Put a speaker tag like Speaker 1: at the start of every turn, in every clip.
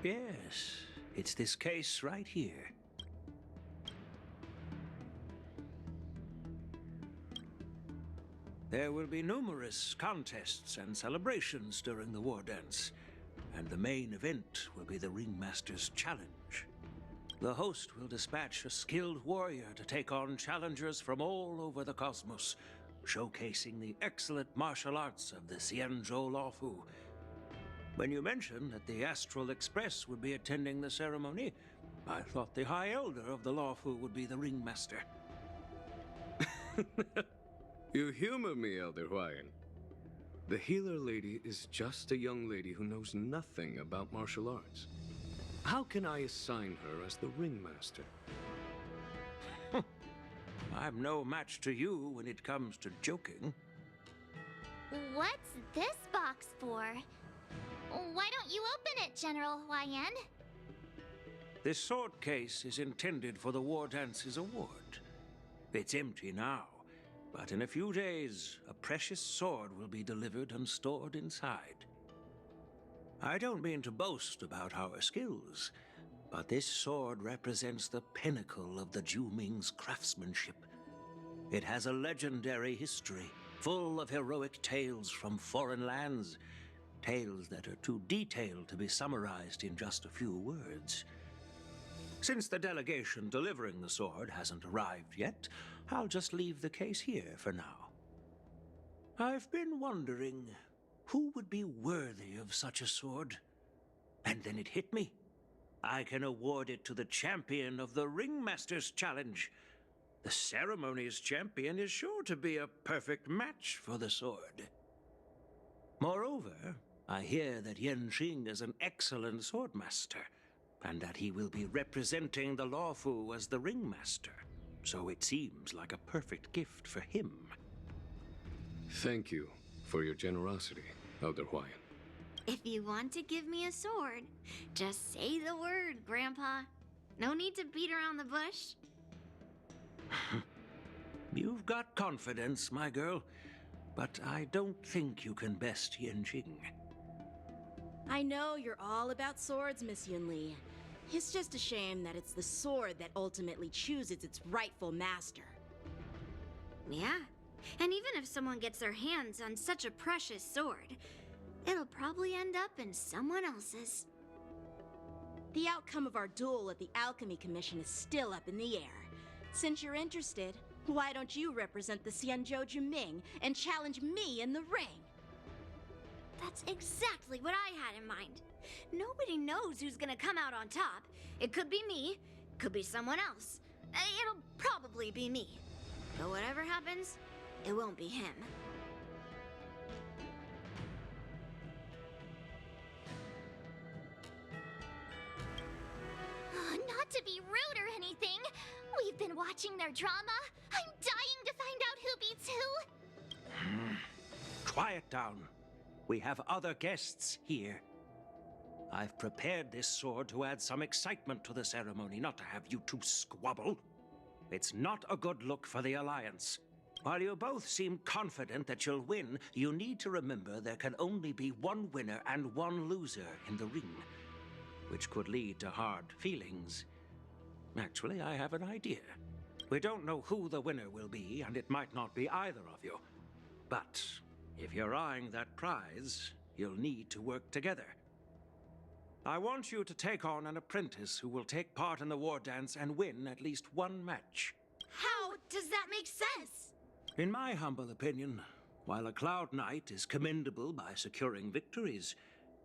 Speaker 1: Yes, it's this case right here. There will be numerous contests and celebrations during the war dance, and the main event will be the Ringmaster's Challenge. The host will dispatch a skilled warrior to take on challengers from all over the cosmos, showcasing the excellent martial arts of the Xianzhou Luofu. When you mentioned that the Astral Express would be attending the ceremony, I thought the High Elder of the Luofu would be the Ringmaster.
Speaker 2: You humor me, Elder Huayan. The healer lady is just a young lady who knows nothing about martial arts. How can I assign her as the Ringmaster?
Speaker 1: I'm no match to you when it comes to joking.
Speaker 3: What's this box for? Why don't you open it, General Huayan?
Speaker 1: This sword case is intended for the War Dance's award. It's empty now, but in a few days, a precious sword will be delivered and stored inside. I don't mean to boast about our skills, but this sword represents the pinnacle of the Ju-Ming's craftsmanship. It has a legendary history, full of heroic tales from foreign lands, tales that are too detailed to be summarized in just a few words. Since the delegation delivering the sword hasn't arrived yet, I'll just leave the case here for now. I've been wondering, who would be worthy of such a sword? And then it hit me. I can award it to the champion of the Ringmaster's Challenge. The ceremony's champion is sure to be a perfect match for the sword. Moreover, I hear that Yanqing is an excellent swordmaster, and that he will be representing the Luofu as the Ringmaster, so it seems like a perfect gift for him.
Speaker 2: Thank you for your generosity, Elder Huayan.
Speaker 3: If you want to give me a sword, just say the word, Grandpa. No need to beat around the bush.
Speaker 1: You've got confidence, my girl, but I don't think you can best Yanqing.
Speaker 4: I know you're all about swords, Miss Yunli. It's just a shame that it's the sword that ultimately chooses its rightful master.
Speaker 3: Yeah, and even if someone gets their hands on such a precious sword, it'll probably end up in someone else's.
Speaker 4: The outcome of our duel at the Alchemy Commission is still up in the air. Since you're interested, why don't you represent the Xianzhou Juming and challenge me in the ring?
Speaker 3: That's exactly what I had in mind. Nobody knows who's gonna come out on top. It could be me, could be someone else. It'll probably be me. But whatever happens, it won't be him. Not to be rude or anything, we've been watching their drama. I'm dying to find out who beats who.
Speaker 1: Quiet down. We have other guests here. I've prepared this sword to add some excitement to the ceremony, not to have you two squabble. It's not a good look for the Alliance. While you both seem confident that you'll win, you need to remember there can only be one winner and one loser in the ring, which could lead to hard feelings. Actually, I have an idea. We don't know who the winner will be, and it might not be either of you. But if you're eyeing that prize, you'll need to work together. I want you to take on an apprentice who will take part in the war dance and win at least one match.
Speaker 3: How does that make sense?
Speaker 1: In my humble opinion, while a Cloud Knight is commendable by securing victories,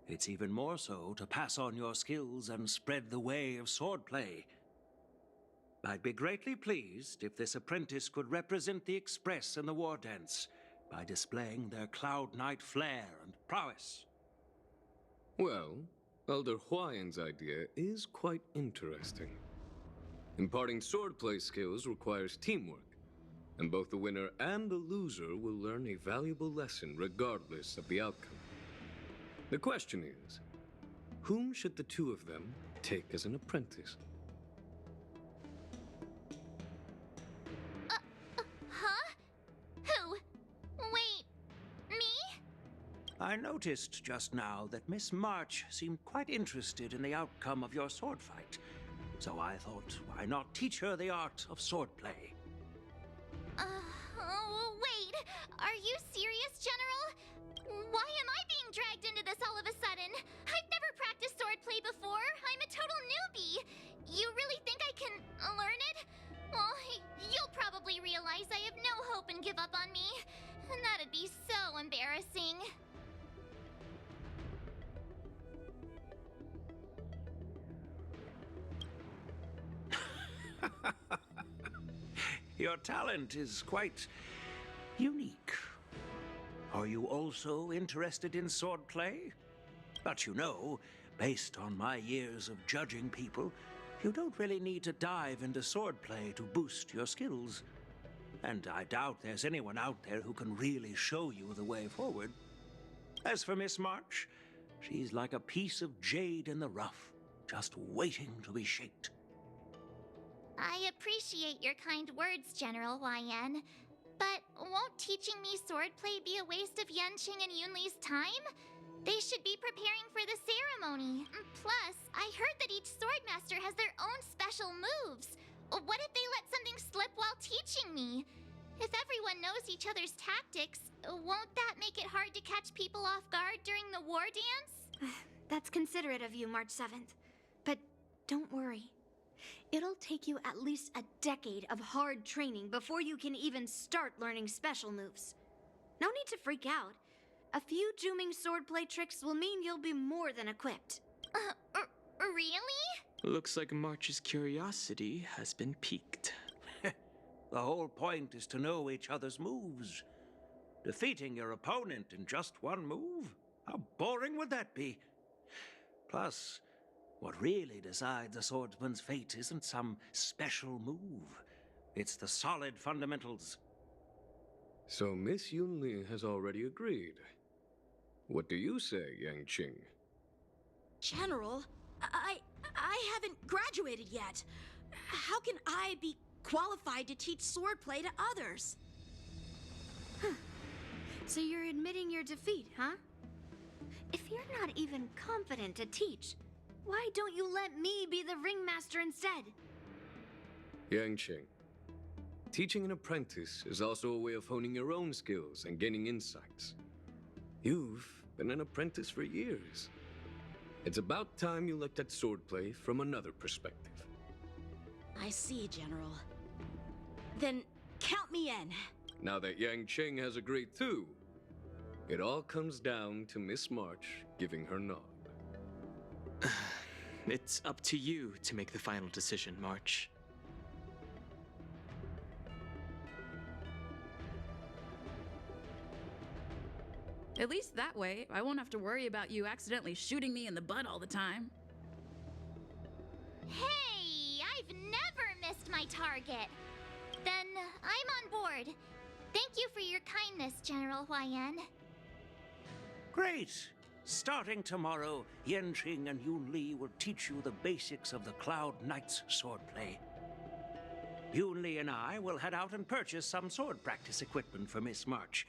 Speaker 1: it's even more so to pass on your skills and spread the way of swordplay. I'd be greatly pleased if this apprentice could represent the Express in the war dance by displaying their Cloud Knight flair and prowess.
Speaker 2: Well, Elder Huayan's idea is quite interesting. Imparting swordplay skills requires teamwork, and both the winner and the loser will learn a valuable lesson regardless of the outcome. The question is, whom should the two of them take as an apprentice?
Speaker 3: Huh? Who? Wait, me?
Speaker 1: I noticed just now that Miss March seemed quite interested in the outcome of your sword fight. So I thought, why not teach her the art of swordplay?
Speaker 3: Wait. Are you serious, General? Why am I being dragged into this all of a sudden? I've never practiced swordplay before. I'm a total newbie. You really think I can learn it? Well, you'll probably realize I have no hope and give up on me. And that'd be so embarrassing.
Speaker 1: Your talent is quite unique. Are you also interested in swordplay? But you know, based on my years of judging people, you don't really need to dive into swordplay to boost your skills. And I doubt there's anyone out there who can really show you the way forward. As for Miss March, she's like a piece of jade in the rough, just waiting to be shaped.
Speaker 3: I appreciate your kind words, General YN. But won't teaching me swordplay be a waste of Yanqing and Yunli's time? They should be preparing for the ceremony. Plus, I heard that each swordmaster has their own special moves. What if they let something slip while teaching me? If everyone knows each other's tactics, won't that make it hard to catch people off guard during the war dance? That's considerate of you, March 7th. But don't worry. It'll take you at least a decade of hard training before you can even start learning special moves. No need to freak out. A few Juming swordplay tricks will mean you'll be more than equipped. Really?
Speaker 5: Looks like March's curiosity has been piqued.
Speaker 1: The whole point is to know each other's moves. Defeating your opponent in just one move? How boring would that be? Plus, what really decides a swordsman's fate isn't some special move. It's the solid fundamentals.
Speaker 2: So Miss Yunli has already agreed. What do you say, Yanqing?
Speaker 4: General, I haven't graduated yet. How can I be qualified to teach swordplay to others?
Speaker 3: So you're admitting your defeat, huh? If you're not even confident to teach, why don't you let me be the ringmaster instead?
Speaker 2: Yanqing, teaching an apprentice is also a way of honing your own skills and gaining insights. You've been an apprentice for years. It's about time you looked at swordplay from another perspective.
Speaker 4: I see, General. Then count me in.
Speaker 2: Now that Yanqing has agreed too, it all comes down to Miss March giving her nod.
Speaker 5: It's up to you to make the final decision, March.
Speaker 6: At least that way, I won't have to worry about you accidentally shooting me in the butt all the time.
Speaker 3: Hey, I've never missed my target. Then I'm on board. Thank you for your kindness, General YN.
Speaker 1: Great! Starting tomorrow, Yanqing and Yunli will teach you the basics of the Cloud Knight's swordplay. Yunli and I will head out and purchase some sword practice equipment for Miss March.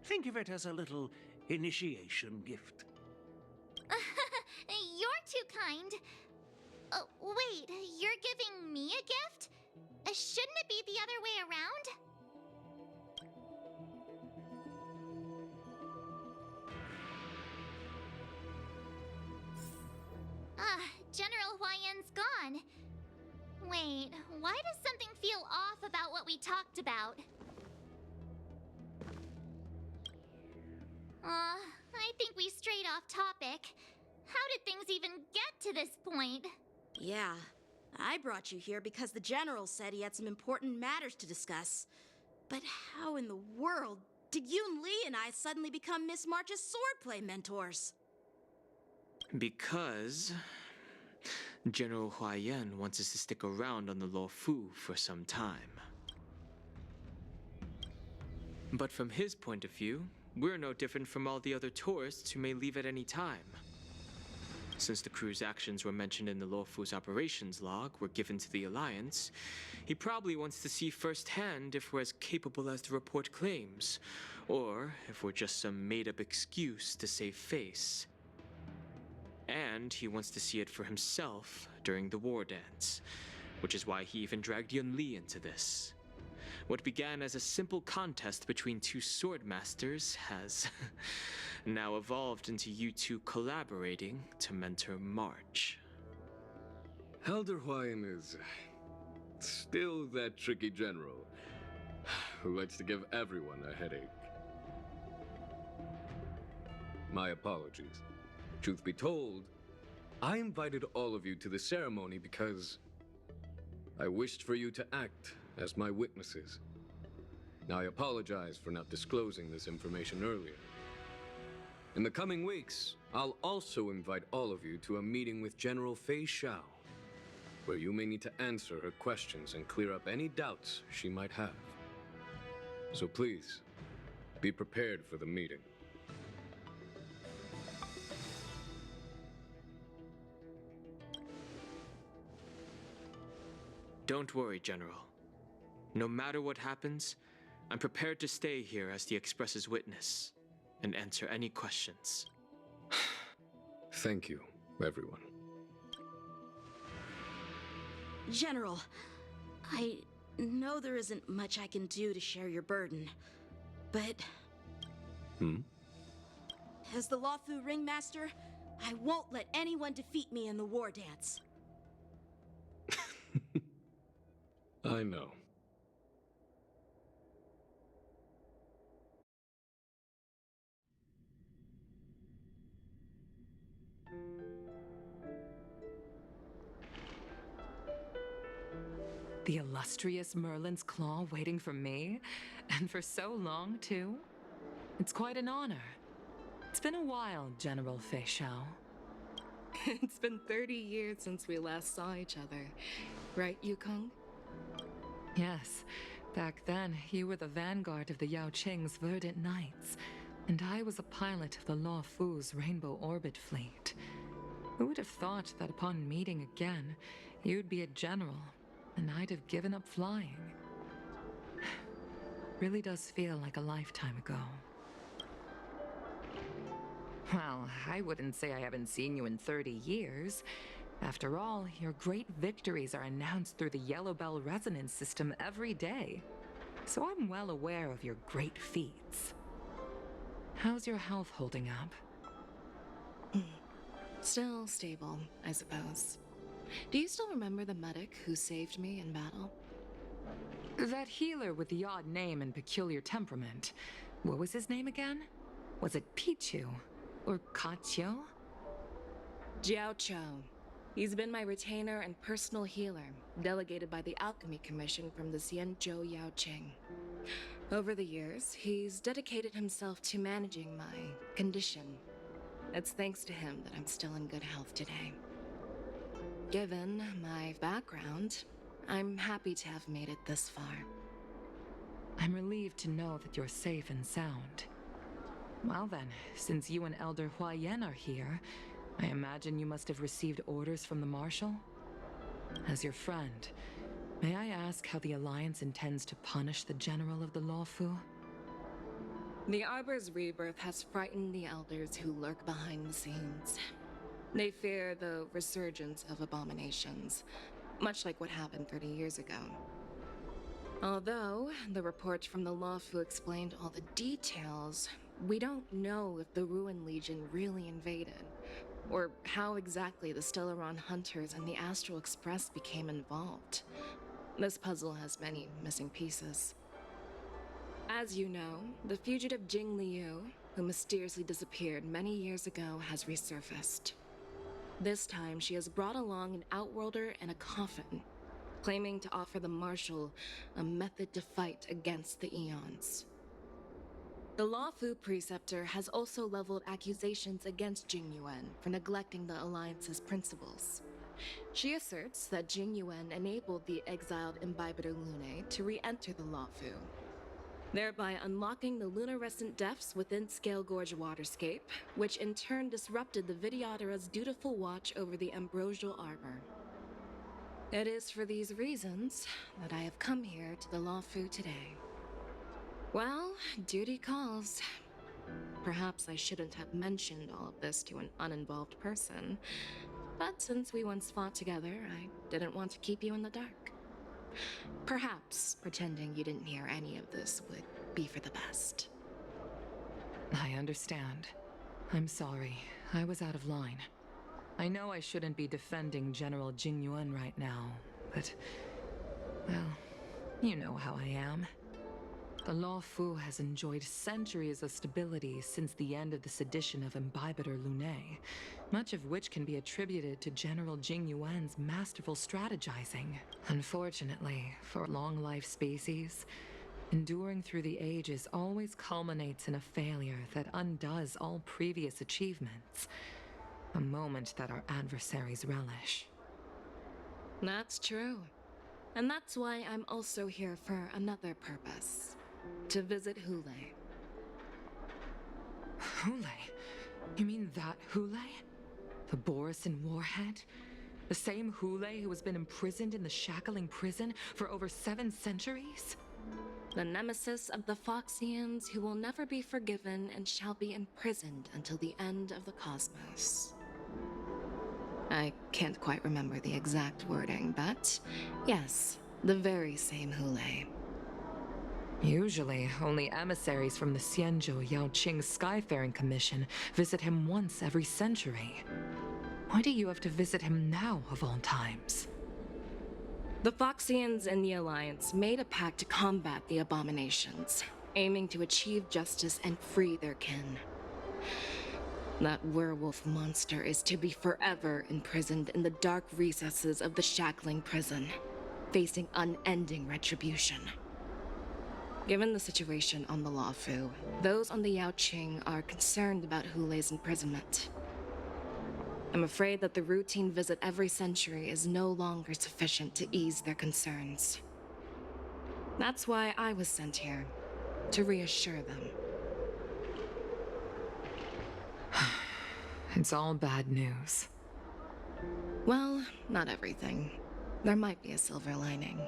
Speaker 1: Think of it as a little initiation gift.
Speaker 3: You're too kind. Wait, you're giving me a gift? Shouldn't it be the other way around? General YN's gone. Wait, why does something feel off about what we talked about? I think we strayed off topic. How did things even get to this point?
Speaker 4: Yeah, I brought you here because the General said he had some important matters to discuss. But how in the world did Yun Li and I suddenly become Miss March's swordplay mentors?
Speaker 5: Because General Huaiyan wants us to stick around on the Luofu for some time. But from his point of view, we're no different from all the other tourists who may leave at any time. Since the crew's actions were mentioned in the Luofu's operations log were given to the Alliance, he probably wants to see firsthand if we're as capable as the report claims, or if we're just some made-up excuse to save face. And he wants to see it for himself during the war dance, which is why he even dragged Yun Li into this. What began as a simple contest between two sword masters has now evolved into you two collaborating to mentor March.
Speaker 2: Elder Huayan is still that tricky general who likes to give everyone a headache. My apologies. Truth be told, I invited all of you to the ceremony because I wished for you to act as my witnesses. Now, I apologize for not disclosing this information earlier. In the coming weeks, I'll also invite all of you to a meeting with General Fei Xiao, where you may need to answer her questions and clear up any doubts she might have. So please, be prepared for the meeting.
Speaker 5: Don't worry, General. No matter what happens, I'm prepared to stay here as the Express's witness and answer any questions.
Speaker 2: Thank you, everyone.
Speaker 4: General, I know there isn't much I can do to share your burden, but... As the Luofu Ringmaster, I won't let anyone defeat me in the war dance.
Speaker 2: I know.
Speaker 7: The illustrious Merlin's Claw waiting for me? And for so long, too? It's quite an honor. It's been a while, General Fei Xiao.
Speaker 8: It's been 30 years since we last saw each other. Right, Yukong?
Speaker 7: Yes. Back then, you were the vanguard of the Yao Qing's Verdant Knights, and I was a pilot of the Luofu's Rainbow Orbit Fleet. Who would have thought that upon meeting again, you'd be a general, and I'd have given up flying? Really does feel like a lifetime ago. Well, I wouldn't say I haven't seen you in 30 years. After all, your great victories are announced through the Yellow Bell resonance system every day. So I'm well aware of your great feats. How's your health holding up?
Speaker 8: Still stable, I suppose. Do you still remember the medic who saved me in battle?
Speaker 7: That healer with the odd name and peculiar temperament. What was his name again? Was it Pichu? Or Kachio?
Speaker 8: Jiao Chou. He's been my retainer and personal healer, delegated by the Alchemy Commission from the Xianzhou Yao Qing. Over the years, he's dedicated himself to managing my condition. It's thanks to him that I'm still in good health today. Given my background, I'm happy to have made it this far.
Speaker 7: I'm relieved to know that you're safe and sound. Well then, since you and Elder Huayan are here, I imagine you must have received orders from the Marshal? As your friend, may I ask how the Alliance intends to punish the General of the Luofu?
Speaker 8: The Arbor's rebirth has frightened the elders who lurk behind the scenes. They fear the resurgence of abominations, much like what happened 30 years ago. Although the report from the Luofu explained all the details, we don't know if the Ruin Legion really invaded, or how exactly the Stellaron Hunters and the Astral Express became involved. This puzzle has many missing pieces. As you know, the fugitive Jing Liu, who mysteriously disappeared many years ago, has resurfaced. This time, she has brought along an Outworlder and a coffin, claiming to offer the Marshal a method to fight against the Eons. The Luofu Preceptor has also leveled accusations against Jing Yuan for neglecting the Alliance's principles. She asserts that Jing Yuan enabled the exiled Imbibitor Lune to re-enter the Luofu. thereby unlocking the luminescent depths within Scale Gorge waterscape, which in turn disrupted the Vidyadhara's dutiful watch over the ambrosial armor. It is for these reasons that I have come here to the Lawfu today. Well, duty calls. Perhaps I shouldn't have mentioned all of this to an uninvolved person, but since we once fought together, I didn't want to keep you in the dark. Perhaps pretending you didn't hear any of this would be for the best.
Speaker 7: I understand. I'm sorry. I was out of line. I know I shouldn't be defending General Jingyuan right now, but... well, you know how I am. The Lawfu has enjoyed centuries of stability since the end of the sedition of Imbibitor Lunae, much of which can be attributed to General Jingyuan's masterful strategizing. Unfortunately, for long-life species, enduring through the ages always culminates in a failure that undoes all previous achievements. A moment that our adversaries relish.
Speaker 8: That's true. And that's why I'm also here for another purpose. To visit Hule.
Speaker 7: Hule? You mean that Hule? The Borisin warhead? The same Hule who has been imprisoned in the shackling prison for over 7 centuries?
Speaker 8: The nemesis of the Foxians who will never be forgiven and shall be imprisoned until the end of the cosmos. I can't quite remember the exact wording, but yes, the very same Hule.
Speaker 7: Usually, only emissaries from the Xianzhou Yaoqing Skyfaring Commission visit him once every century. Why do you have to visit him now, of all times?
Speaker 8: The Foxians and the Alliance made a pact to combat the abominations, aiming to achieve justice and free their kin. That werewolf monster is to be forever imprisoned in the dark recesses of the shackling prison, facing unending retribution. Given the situation on the Lawfu, those on the Yaoqing are concerned about Hule's imprisonment. I'm afraid that the routine visit every century is no longer sufficient to ease their concerns. That's why I was sent here, to reassure them.
Speaker 7: It's all bad news.
Speaker 8: Well, not everything. There might be a silver lining.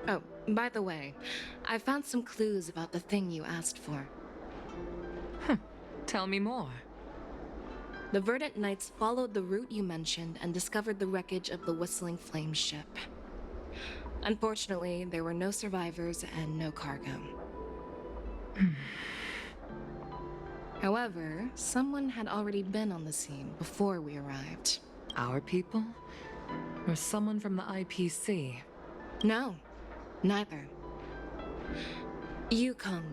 Speaker 8: Oh, by the way, I found some clues about the thing you asked for.
Speaker 7: Tell me more.
Speaker 8: The Verdant Knights followed the route you mentioned and discovered the wreckage of the Whistling Flame ship. Unfortunately, there were no survivors and no cargo. However, someone had already been on the scene before we arrived.
Speaker 7: Our people? Or someone from the IPC?
Speaker 8: No, neither. Yukong,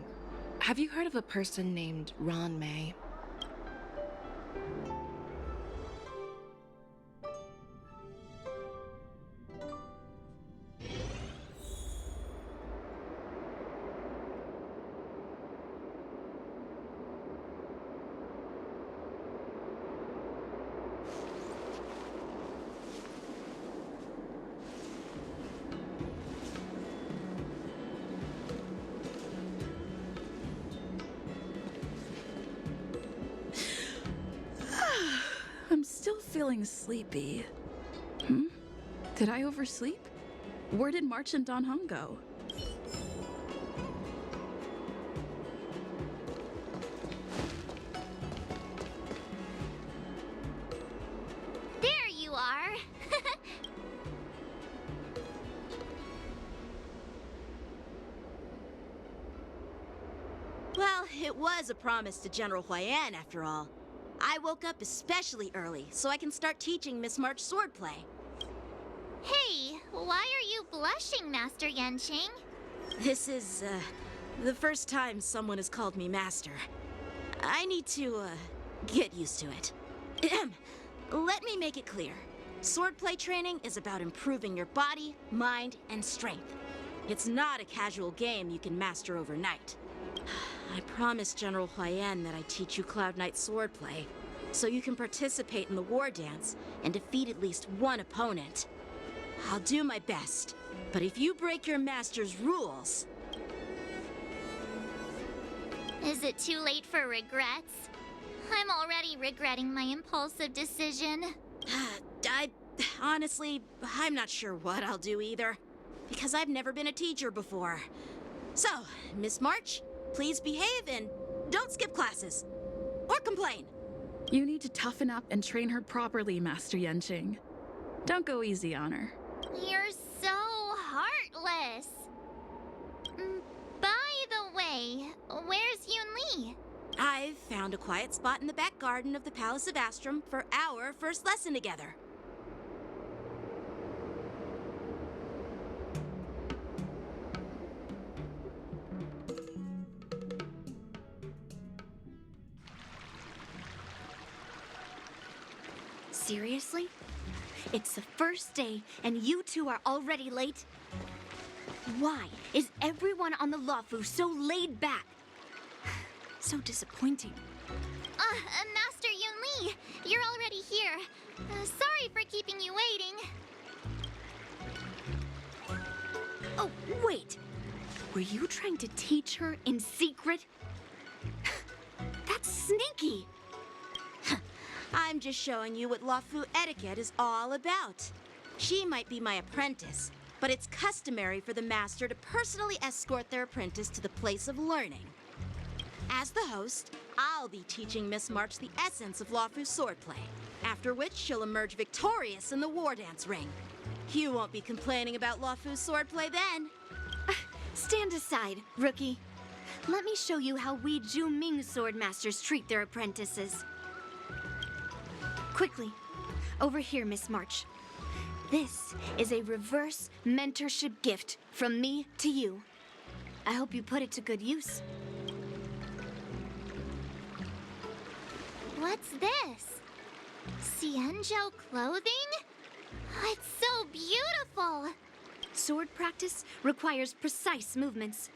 Speaker 8: have you heard of a person named Ron May?
Speaker 6: I'm still feeling sleepy. Did I oversleep? Where did March and Don Hung go?
Speaker 3: There you are.
Speaker 4: Well, it was a promise to General Huayan, after all. I woke up especially early, so I can start teaching Miss March swordplay.
Speaker 3: Hey, why are you blushing, Master Yanqing?
Speaker 4: This is, the first time someone has called me Master. I need to, get used to it. Let me make it clear. Swordplay training is about improving your body, mind, and strength. It's not a casual game you can master overnight. I promised General Huayan that I'd teach you Cloud Knight swordplay, so you can participate in the war dance and defeat at least one opponent. I'll do my best, but if you break your master's rules...
Speaker 9: Is it too late for regrets? I'm already regretting my impulsive decision.
Speaker 4: Honestly, I'm not sure what I'll do either. Because I've never been a teacher before. So, Miss March, please behave and don't skip classes. Or complain.
Speaker 6: You need to toughen up and train her properly, Master Yenching. Don't go easy on her.
Speaker 9: You're so heartless. By the way, where's Yun Li?
Speaker 4: I've found a quiet spot in the back garden of the Palace of Astrum for our first lesson together.
Speaker 3: Seriously? It's the first day and you two are already late? Why is everyone on the Luofu so laid back? So disappointing.
Speaker 9: Master Yun Li, you're already here. Sorry for keeping you waiting.
Speaker 3: Oh, wait. Were you trying to teach her in secret? That's sneaky.
Speaker 4: I'm just showing you what Luofu etiquette is all about. She might be my apprentice, but it's customary for the master to personally escort their apprentice to the place of learning. As the host, I'll be teaching Miss March the essence of Luofu swordplay, after which she'll emerge victorious in the war dance ring. You won't be complaining about Luofu swordplay then.
Speaker 3: Stand aside, rookie. Let me show you how we Ju-Ming sword masters treat their apprentices. Quickly, over here, Miss March. This is a reverse mentorship gift from me to you. I hope you put it to good use.
Speaker 9: What's this? Xianzhou clothing? It's so beautiful!
Speaker 3: Sword practice requires precise movements.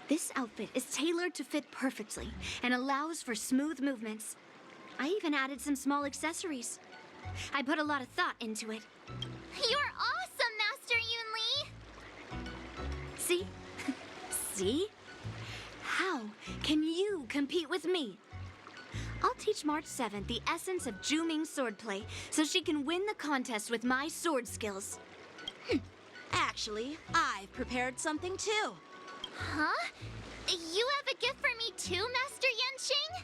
Speaker 3: This outfit is tailored to fit perfectly and allows for smooth movements. I even added some small accessories. I put a lot of thought into it.
Speaker 9: You're awesome, Master Yun Li!
Speaker 3: See? See? How can you compete with me? I'll teach March 7th the essence of Ju-Ming swordplay so she can win the contest with my sword skills.
Speaker 4: Actually, I've prepared something too.
Speaker 9: Huh? You have a gift for me too, Master Yenching?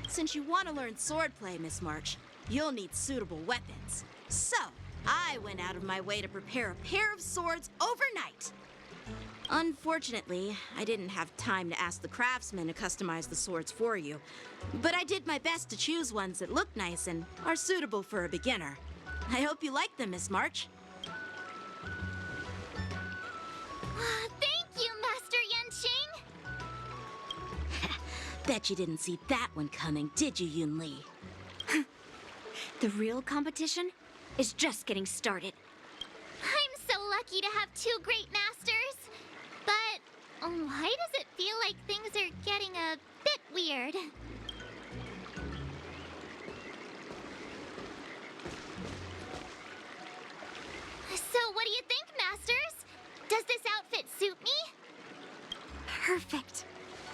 Speaker 4: Since you want to learn swordplay, Miss March, you'll need suitable weapons. So, I went out of my way to prepare a pair of swords overnight. Unfortunately, I didn't have time to ask the craftsman to customize the swords for you. But I did my best to choose ones that look nice and are suitable for a beginner. I hope you like them, Miss March.
Speaker 9: Thank you, Master Yenching!
Speaker 4: Bet you didn't see that one coming, did you, Yun Li?
Speaker 3: The real competition is just getting started.
Speaker 9: I'm so lucky to have two great masters. But why does it feel like things are getting a bit weird? So what do you think, Masters? Does this outfit suit me?
Speaker 3: Perfect.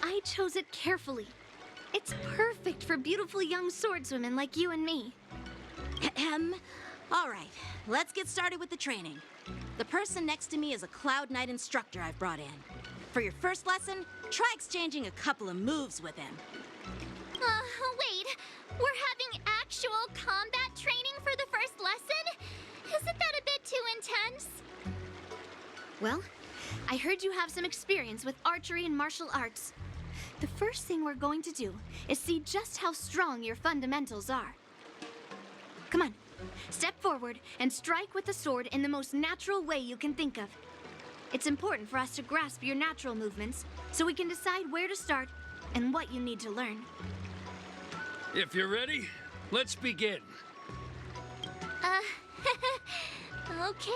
Speaker 3: I chose it carefully. It's perfect for beautiful young swordswomen like you and me.
Speaker 4: All right, let's get started with the training. The person next to me is a Cloud Knight instructor I've brought in. For your first lesson, try exchanging a couple of moves with him.
Speaker 9: Wait. We're having actual combat training for the first lesson? Isn't that a bit too intense?
Speaker 3: Well, I heard you have some experience with archery and martial arts. The first thing we're going to do is see just how strong your fundamentals are. Come on, step forward and strike with the sword in the most natural way you can think of. It's important for us to grasp your natural movements so we can decide where to start and what you need to learn.
Speaker 10: If you're ready, let's begin.
Speaker 9: Okay.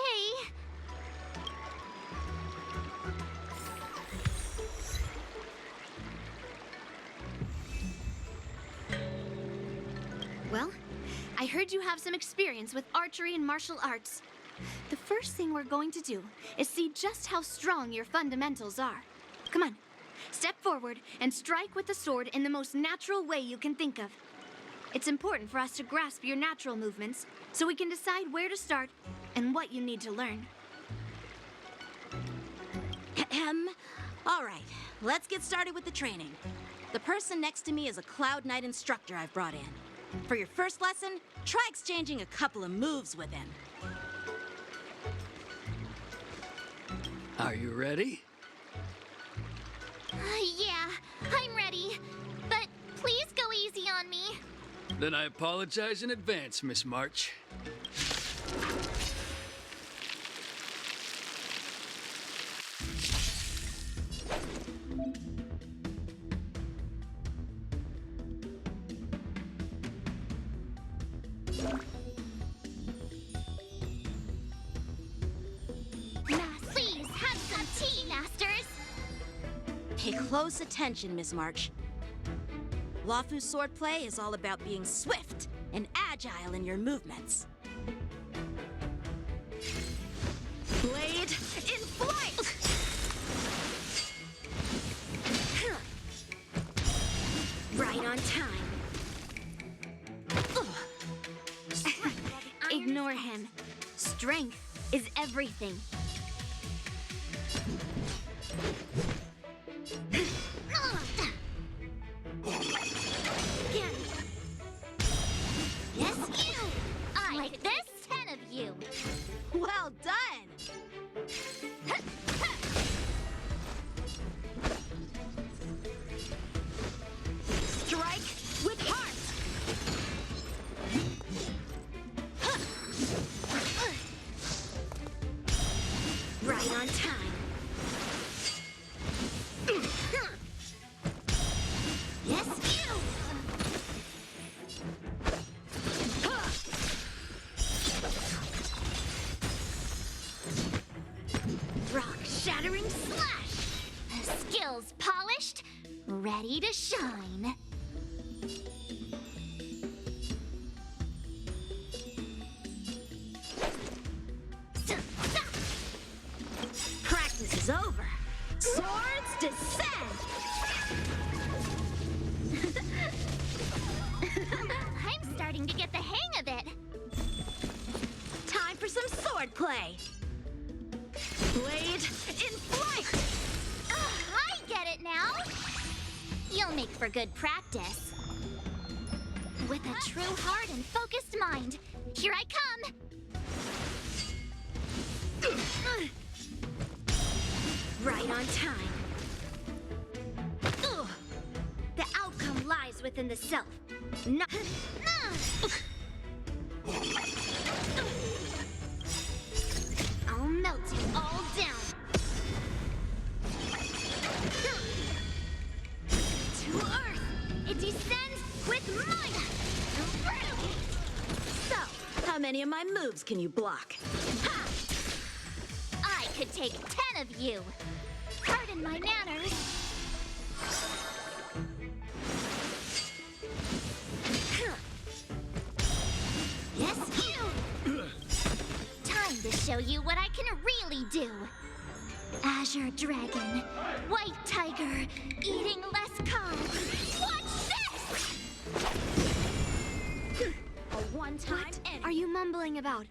Speaker 3: Well, I heard you have some experience with archery and martial arts. The first thing we're going to do is see just how strong your fundamentals are. Come on, Step forward and strike with the sword in the most natural way you can think of. It's important for us to grasp your natural movements so we can decide where to start and what you need to learn.
Speaker 4: All right, let's get started with the training. The person next to me is a Cloud Knight instructor I've brought in. For your first lesson, try exchanging a couple of moves with him.
Speaker 10: Are you ready?
Speaker 9: Yeah, I'm ready. But please go easy on me.
Speaker 10: Then I apologize in advance, Miss March.
Speaker 9: Please have some tea, masters.
Speaker 4: Pay close attention, Miss March. Lawfu swordplay is all about being swift and agile in your movements. Blade in flight!
Speaker 3: Right on time. Ignore him. Strength is everything.
Speaker 9: Yes, you! Like this, 10 of you.
Speaker 4: Well done! Strike with heart!
Speaker 3: Right on time.
Speaker 9: Yes, you!
Speaker 3: Rock-shattering slash!
Speaker 9: Skills polished, ready to shine.
Speaker 3: Practice is over. Swords descend!
Speaker 9: I'm starting to get the hang of it.
Speaker 3: Time for some sword play. Blade in flight!
Speaker 9: I get it now. You'll make for good practice. With a true heart and focused mind, here I come.
Speaker 3: Right on time. The outcome lies within the self. Not. I'll melt you all down. To earth, it descends with might.
Speaker 4: So, how many of my moves can you block?
Speaker 9: Ha! I could take 10 of you. Pardon my manners. Yes, you! Time to show you what I can really do. Azure Dragon, White Tiger, eating less carbs. Watch this!
Speaker 3: A one-time.
Speaker 4: What
Speaker 3: Are you mumbling about?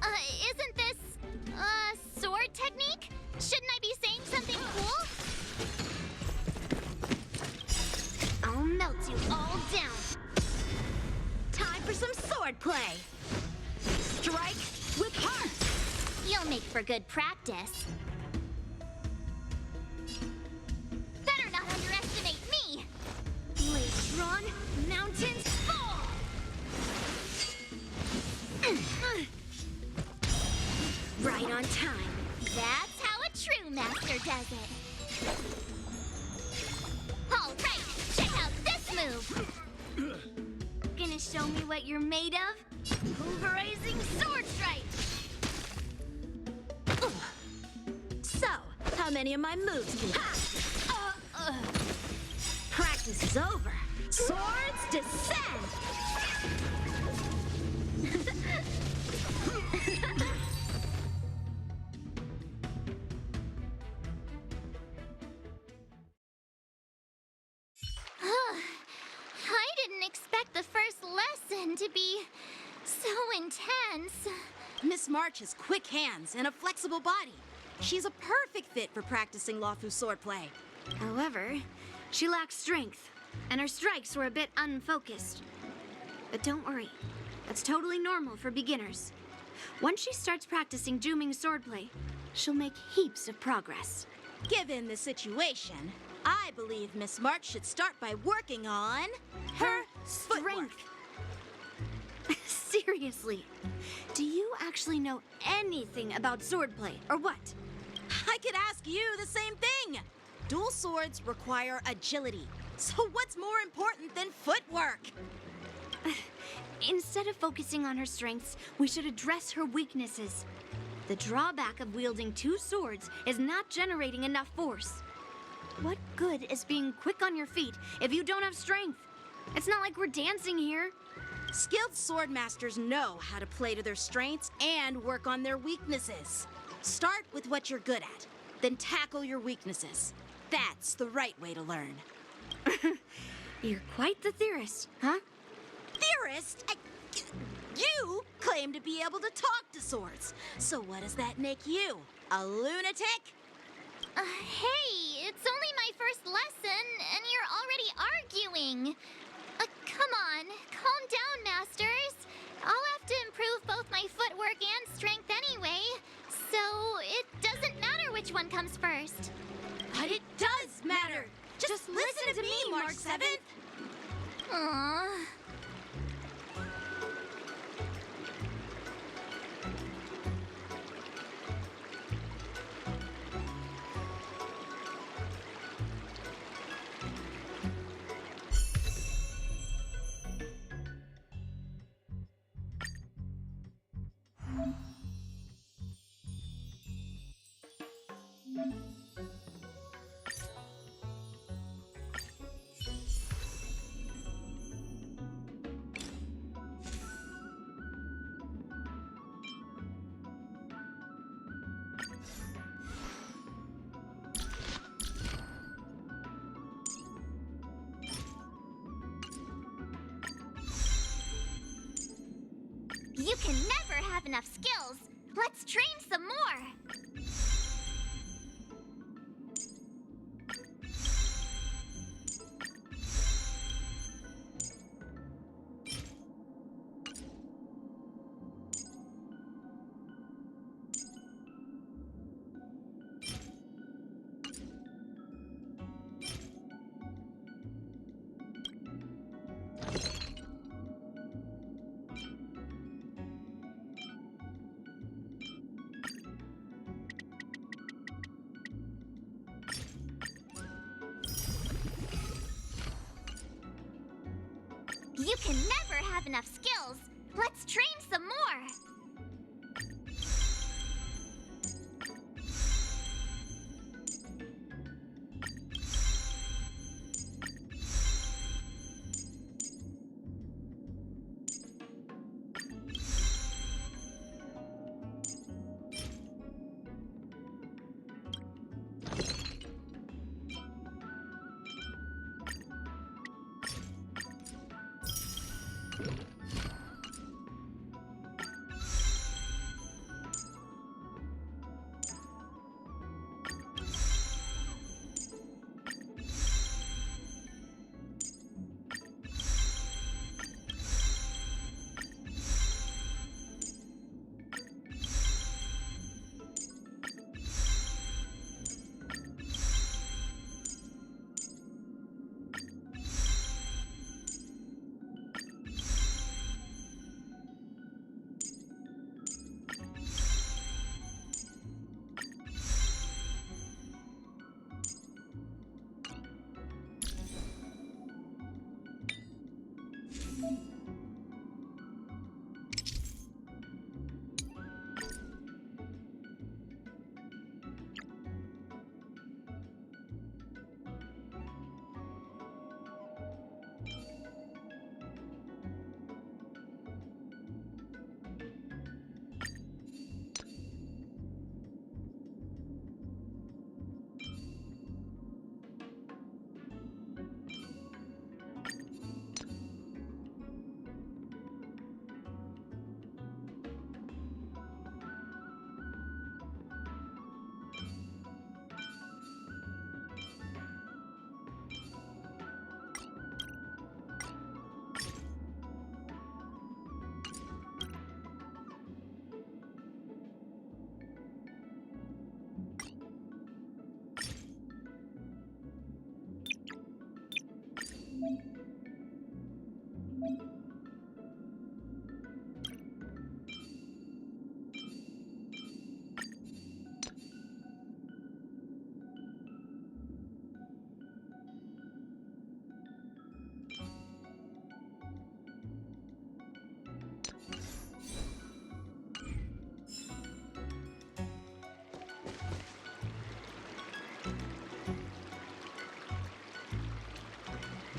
Speaker 9: Isn't this, sword technique? Shouldn't I be saying something cool?
Speaker 3: I'll melt you all down.
Speaker 4: Time for some sword play. Strike with heart!
Speaker 9: You'll make for good practice. Better not underestimate me!
Speaker 3: Blades drawn, mountains fall! Right on time.
Speaker 9: That's how a true master does it. All right, check out this move.
Speaker 3: Gonna show me what you're made of? Pulverizing sword strike!
Speaker 4: So, how many of my moves can you... Practice is over. Swords descend!
Speaker 9: them to be so intense.
Speaker 4: Miss March has quick hands and a flexible body. She's a perfect fit for practicing Lawfu swordplay.
Speaker 3: However, she lacks strength, and her strikes were a bit unfocused. But don't worry, that's totally normal for beginners. Once she starts practicing Juming swordplay, she'll make heaps of progress.
Speaker 4: Given the situation, I believe Miss March should start by working on her
Speaker 3: Strength. Seriously, do you actually know anything about swordplay, or what?
Speaker 4: I could ask you the same thing. Dual swords require agility. So what's more important than footwork?
Speaker 3: Instead of focusing on her strengths, we should address her weaknesses. The drawback of wielding two swords is not generating enough force. What good is being quick on your feet if you don't have strength? It's not like we're dancing here.
Speaker 4: Skilled sword masters know how to play to their strengths and work on their weaknesses. Start with what you're good at, then tackle your weaknesses. That's the right way to learn.
Speaker 3: You're quite the theorist, huh?
Speaker 4: Theorist? You claim to be able to talk to swords. So what does that make you? A lunatic?
Speaker 9: Hey, it's only my first lesson, and you're already arguing. Come on, calm down, masters. I'll have to improve both my footwork and strength anyway, so it doesn't matter which one comes first.
Speaker 4: But it does matter. Just listen to me, March 7th.
Speaker 9: Aww. You can never have enough skills. Let's train some more. You can never have enough skills. Let's train some more.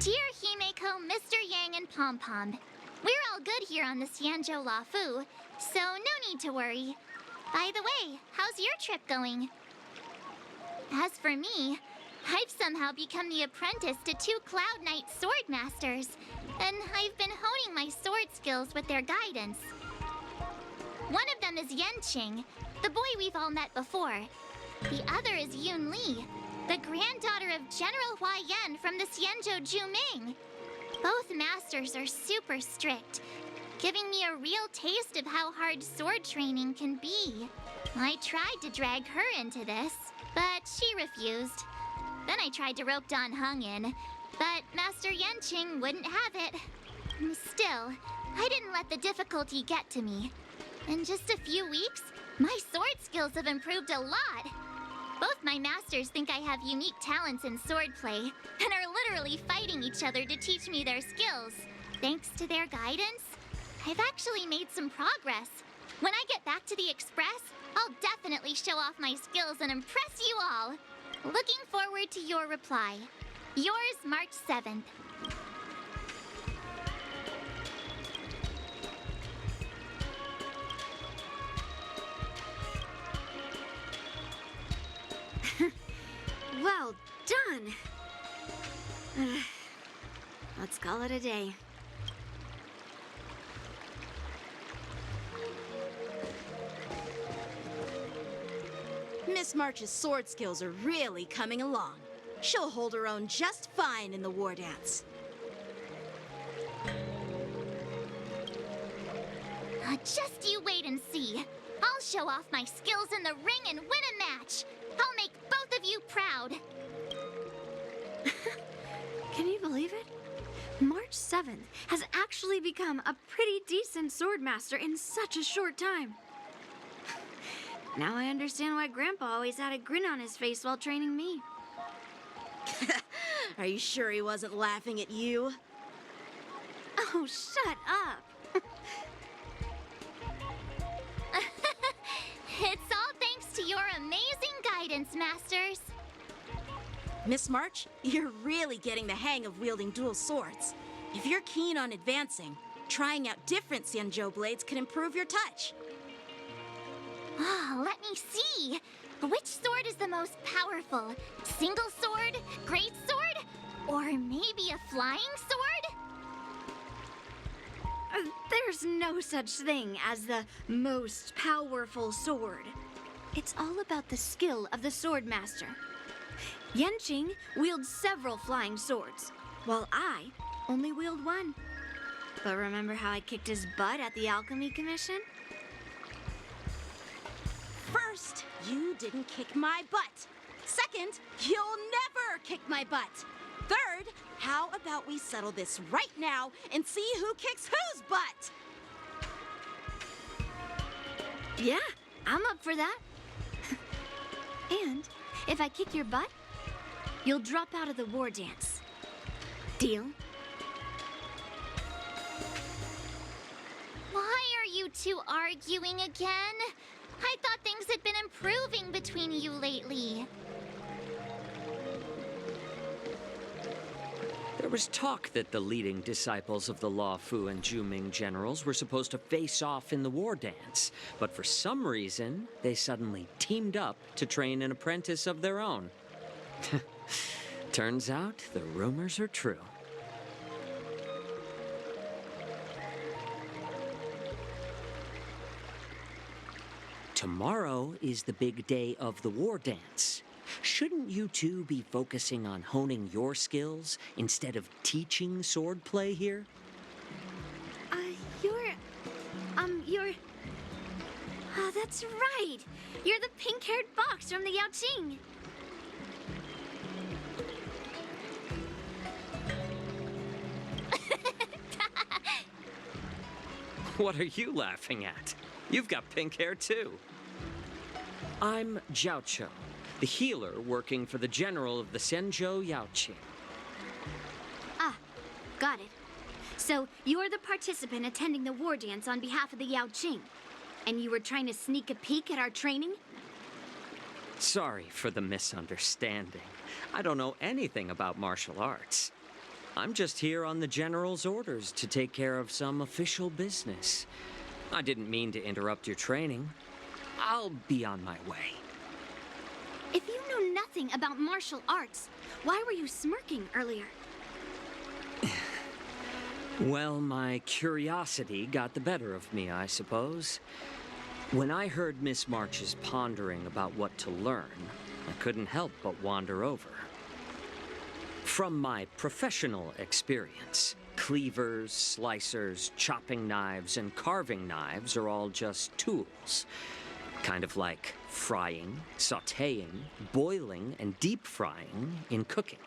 Speaker 9: Dear Himeko, Mr. Yang, and Pom Pom, we're all good here on the Xianzhou Lafu, so no need to worry. By the way, how's your trip going? As for me, I've somehow become the apprentice to 2 Cloud Knight sword masters, and I've been honing my sword skills with their guidance. One of them is Yanqing, the boy we've all met before. The other is Yun Li, the granddaughter of General Hua Yan from the Xianzhou Juming. Both masters are super strict, giving me a real taste of how hard sword training can be. I tried to drag her into this, but she refused. Then I tried to rope Dan Heng in, but Master Yanqing wouldn't have it. Still, I didn't let the difficulty get to me. In just a few weeks, my sword skills have improved a lot. Both my masters think I have unique talents in swordplay, and are literally fighting each other to teach me their skills. Thanks to their guidance, I've actually made some progress. When I get back to the Express, I'll definitely show off my skills and impress you all. Looking forward to your reply. Yours, March 7th.
Speaker 3: Well done. Let's call it a day.
Speaker 4: Miss March's sword skills are really coming along. She'll hold her own just fine in the war dance.
Speaker 9: Just you wait and see. I'll show off my skills in the ring and win a match. I'll make both of you proud.
Speaker 3: Can you believe it? March 7th has actually become a pretty decent swordmaster in such a short time. Now I understand why Grandpa always had a grin on his face while training me.
Speaker 4: Are you sure he wasn't laughing at you?
Speaker 3: Oh, shut up.
Speaker 9: It's all thanks to your amazing guidance, Masters.
Speaker 4: Miss March, you're really getting the hang of wielding dual swords. If you're keen on advancing, trying out different Xianzhou blades can improve your touch.
Speaker 9: Oh, let me see. Which sword is the most powerful? Single sword? Great sword? Or maybe a flying sword?
Speaker 3: There's no such thing as the most powerful sword. It's all about the skill of the swordmaster. Yanqing wields several flying swords, while I only wield one. But remember how I kicked his butt at the Alchemy Commission?
Speaker 4: First, you didn't kick my butt. Second, you'll never kick my butt. Third, how about we settle this right now and see who kicks whose butt?
Speaker 3: Yeah, I'm up for that. And if I kick your butt, you'll drop out of the war dance. Deal?
Speaker 9: Why are you two arguing again? I thought things had been improving between you lately.
Speaker 11: There was talk that the leading disciples of the Law Fu and Juming generals were supposed to face off in the war dance, but for some reason, they suddenly teamed up to train an apprentice of their own. Turns out the rumors are true. Tomorrow is the big day of the war dance. Shouldn't you two be focusing on honing your skills instead of teaching swordplay here?
Speaker 3: You're... Oh, that's right. You're the pink-haired fox from the Yaoqing.
Speaker 11: What are you laughing at? You've got pink hair too. I'm Jiaoqiu, the healer working for the general of the Senzhou Yaoqing.
Speaker 3: Ah, got it. So, you're the participant attending the war dance on behalf of the Yaoqing. And you were trying to sneak a peek at our training?
Speaker 11: Sorry for the misunderstanding. I don't know anything about martial arts. I'm just here on the general's orders to take care of some official business. I didn't mean to interrupt your training. I'll be on my way.
Speaker 3: If you know nothing about martial arts, why were you smirking earlier?
Speaker 11: Well, my curiosity got the better of me, I suppose. When I heard Miss March's pondering about what to learn, I couldn't help but wander over. From my professional experience, cleavers, slicers, chopping knives, and carving knives are all just tools. Kind of like frying, sautéing, boiling, and deep frying in cooking.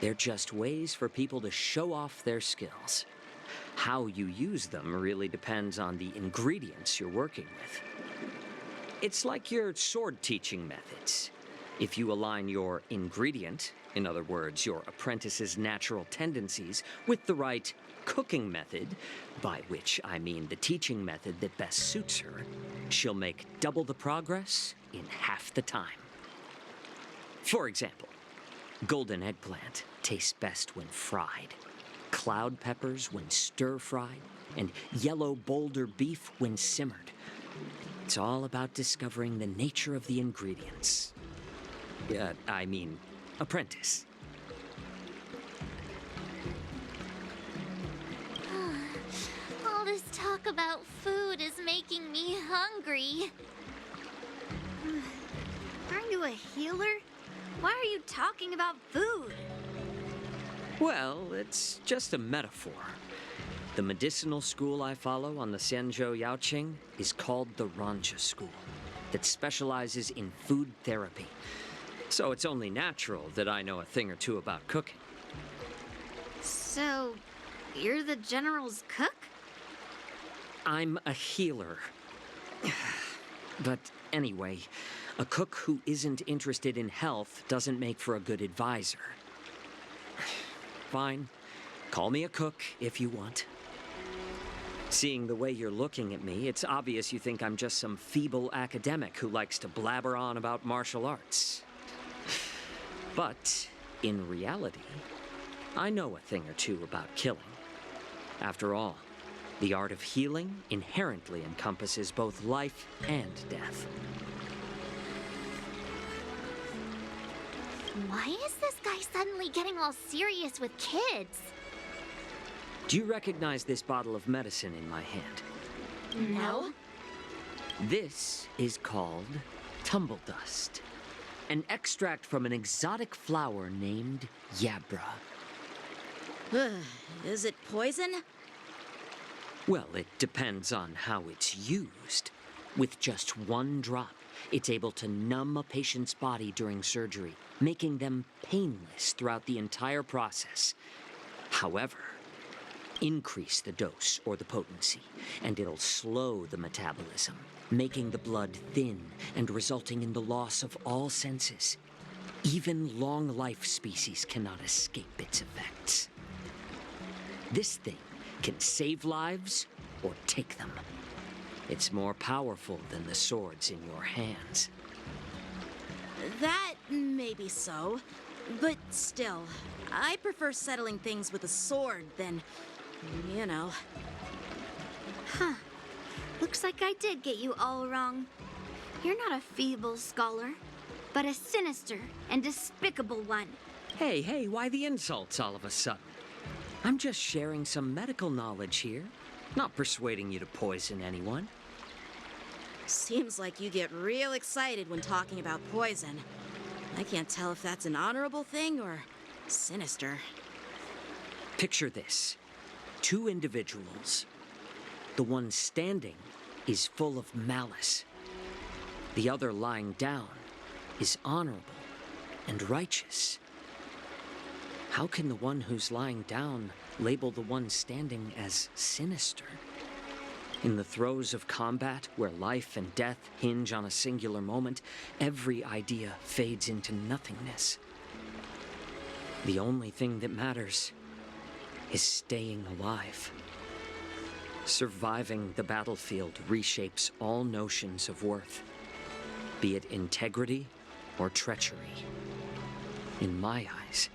Speaker 11: They're just ways for people to show off their skills. How you use them really depends on the ingredients you're working with. It's like your sword teaching methods. If you align your ingredient, in other words, your apprentice's natural tendencies, with the right cooking method, by which I mean the teaching method that best suits her, she'll make double the progress in half the time. For example, golden eggplant tastes best when fried, cloud peppers when stir-fried, and yellow boulder beef when simmered. It's all about discovering the nature of the ingredients. Apprentice.
Speaker 9: All this talk about food is making me hungry.
Speaker 3: Aren't you a healer? Why are you talking about food?
Speaker 11: Well, it's just a metaphor. The medicinal school I follow on the Senzhou Yaoqing is called the Ranja School, that specializes in food therapy. So it's only natural that I know a thing or two about cooking.
Speaker 3: So, you're the general's cook?
Speaker 11: I'm a healer. But anyway, a cook who isn't interested in health doesn't make for a good advisor. Fine. Call me a cook if you want. Seeing the way you're looking at me, it's obvious you think I'm just some feeble academic who likes to blabber on about martial arts. But, in reality, I know a thing or two about killing. After all, the art of healing inherently encompasses both life and death.
Speaker 9: Why is this guy suddenly getting all serious with kids?
Speaker 11: Do you recognize this bottle of medicine in my hand?
Speaker 3: No.
Speaker 11: This is called tumble dust, an extract from an exotic flower named Yabra.
Speaker 4: Is it poison?
Speaker 11: Well, it depends on how it's used. With just one drop, it's able to numb a patient's body during surgery, making them painless throughout the entire process. However, increase the dose or the potency, and it'll slow the metabolism, making the blood thin and resulting in the loss of all senses. Even long-life species cannot escape its effects. This thing can save lives or take them. It's more powerful than the swords in your hands.
Speaker 4: That may be so, but still, I prefer settling things with a sword than, you know.
Speaker 3: Huh. Looks like I did get you all wrong. You're not a feeble scholar, but a sinister and despicable one.
Speaker 11: Hey, why the insults all of a sudden? I'm just sharing some medical knowledge here, not persuading you to poison anyone.
Speaker 4: Seems like you get real excited when talking about poison. I can't tell if that's an honorable thing or sinister.
Speaker 11: Picture this. Two individuals. The one standing is full of malice. The other lying down is honorable and righteous. How can the one who's lying down label the one standing as sinister? In the throes of combat, where life and death hinge on a singular moment, every idea fades into nothingness. The only thing that matters is staying alive. Surviving the battlefield reshapes all notions of worth, be it integrity or treachery. In my eyes,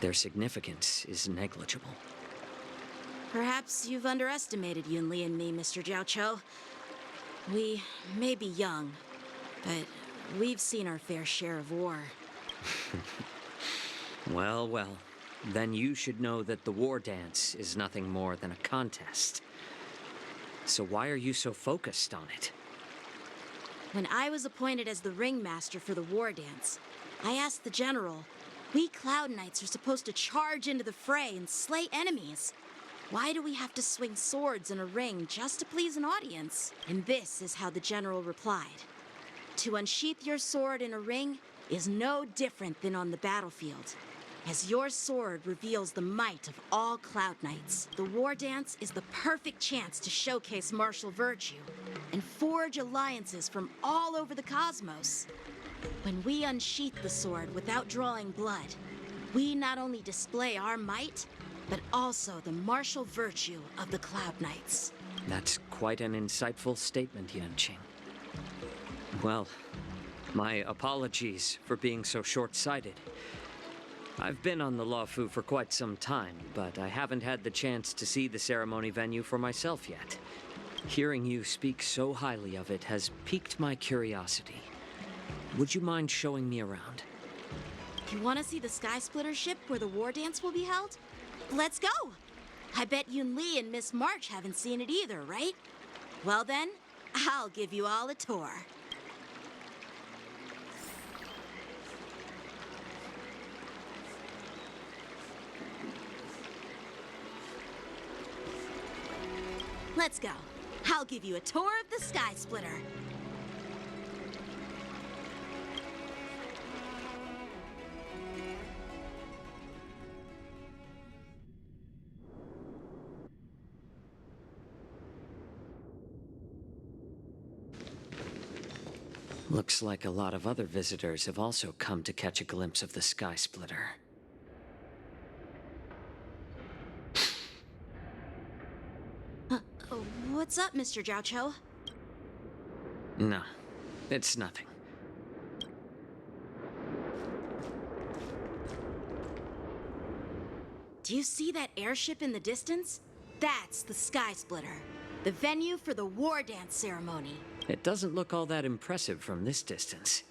Speaker 11: their significance is negligible.
Speaker 4: Perhaps you've underestimated Yunli and me, Mr. Jiao Cho. We may be young, but we've seen our fair share of war.
Speaker 11: Well, well. Then you should know that the war dance is nothing more than a contest. So why are you so focused on it?
Speaker 4: When I was appointed as the ringmaster for the war dance, I asked the general, we Cloud Knights are supposed to charge into the fray and slay enemies. Why do we have to swing swords in a ring just to please an audience? And this is how the general replied. To unsheath your sword in a ring is no different than on the battlefield, as your sword reveals the might of all Cloud Knights. The war dance is the perfect chance to showcase martial virtue and forge alliances from all over the cosmos. When we unsheath the sword without drawing blood, we not only display our might, but also the martial virtue of the Cloud Knights.
Speaker 11: That's quite an insightful statement, Yanqing. Well, my apologies for being so short-sighted. I've been on the Luofu for quite some time, but I haven't had the chance to see the ceremony venue for myself yet. Hearing you speak so highly of it has piqued my curiosity. Would you mind showing me around?
Speaker 4: You want to see the Sky Splitter ship where the war dance will be held? Let's go! I bet Yunli and Miss March haven't seen it either, right? Well then, I'll give you all a tour. Let's go. I'll give you a tour of the Sky Splitter.
Speaker 11: Looks like a lot of other visitors have also come to catch a glimpse of the Sky Splitter.
Speaker 4: What's up, Mr. Jiao Cho?
Speaker 11: No, it's nothing.
Speaker 4: Do you see that airship in the distance? That's the Sky Splitter, the venue for the war dance ceremony.
Speaker 11: It doesn't look all that impressive from this distance.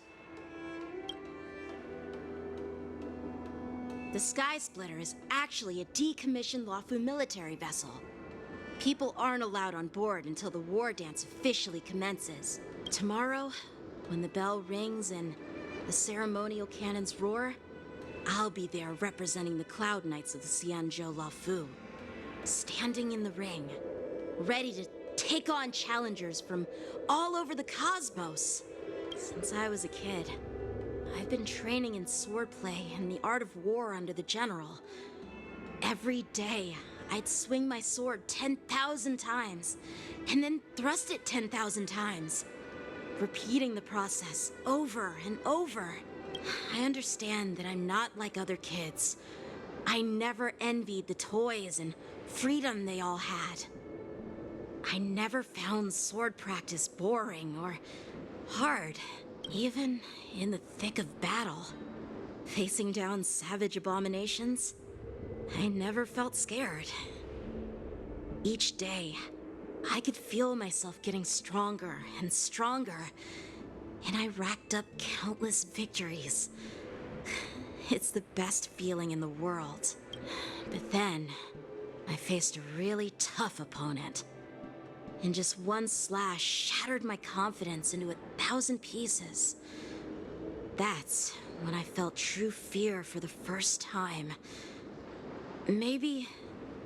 Speaker 4: The Sky Splitter is actually a decommissioned Luofu military vessel. People aren't allowed on board until the war dance officially commences. Tomorrow, when the bell rings and the ceremonial cannons roar, I'll be there representing the Cloud Knights of the Xianzhou Luofu, standing in the ring, ready to take on challengers from all over the cosmos. Since I was a kid, I've been training in swordplay and the art of war under the general. Every day, I'd swing my sword 10,000 times, and then thrust it 10,000 times, repeating the process over and over. I understand that I'm not like other kids. I never envied the toys and freedom they all had. I never found sword practice boring or hard, even in the thick of battle. Facing down savage abominations, I never felt scared. Each day, I could feel myself getting stronger and stronger, and I racked up countless victories. It's the best feeling in the world. But then, I faced a really tough opponent, and just one slash shattered my confidence into 1,000 pieces. That's when I felt true fear for the first time. Maybe